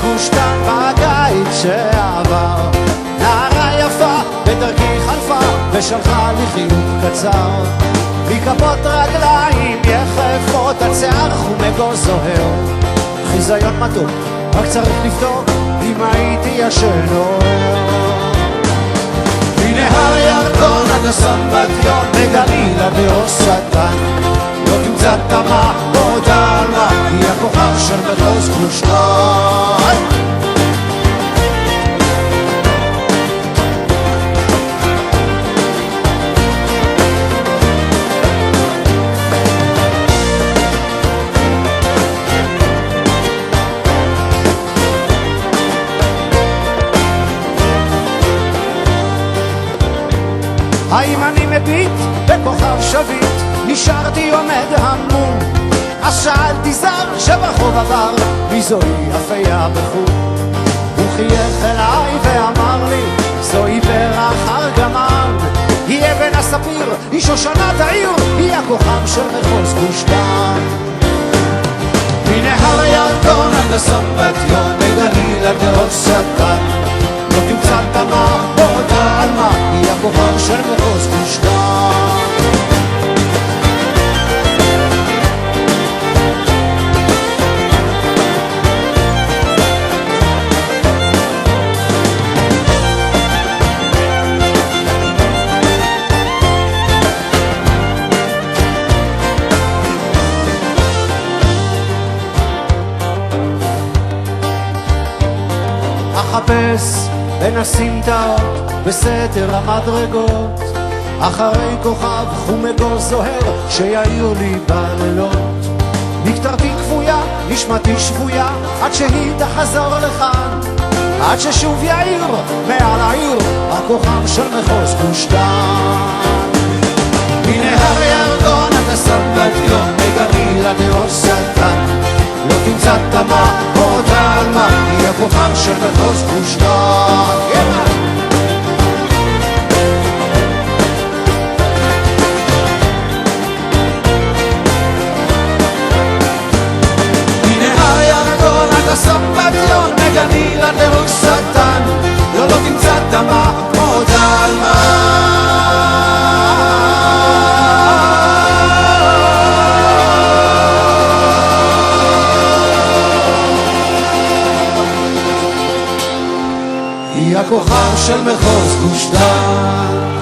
גוש דן בקיץ שעבר. נערה יפה בדרכי חלפה ושלחה לי חיוך קצר, מכפות רגליים יחפות עד שיער חום זוהר. חיזיון מתוק, רק צריך לבדוק אם הייתי ישן או ער. מנהר ירקון עד הסמבטיון, מגליל עד ראש שטן, לא תמצא תמה או דלמה, היא הכוכב של מחוז גוש דן. האם אני מביט בכוכב שביט, נשארתי עומד המום, אז שאלתי זר שברחוב עבר, מי זוהי אפיה בחור? הוא חייך אליי ואמר לי, זוהי פרח ארגמן, היא אבן הספיר, היא שושנת העיר, היא הכוכב של מחוז גוש דן. מנהר הירקון עד הסמבטיון, מגליל עד ראש שטן, לא תמצא תמה או דלמה, היא הכוכב של מחוז גוש דן. אחפש בין הסמטאות בסתר המדרגות, אחרי כוכב חום זוהר שיעיר לי בלילות. מקטרתי כבויה, נשמתי שבויה, עד שהיא תחזור לכאן, עד ששוב יאיר מעל העיר הכוכב של מחוז גוש דן. מנהר ירקון עד הסמבטיון, מגליל עד ראש שטן, לא תמצא תמה או דלמה, היא הכוכב של מחוז גוש דן. מנהר ירקון עד הסמבטיון, מגליל עד ראש שטן, לא תמצא תמה או דלמה. היא הכוכב של מחוז גוש דן.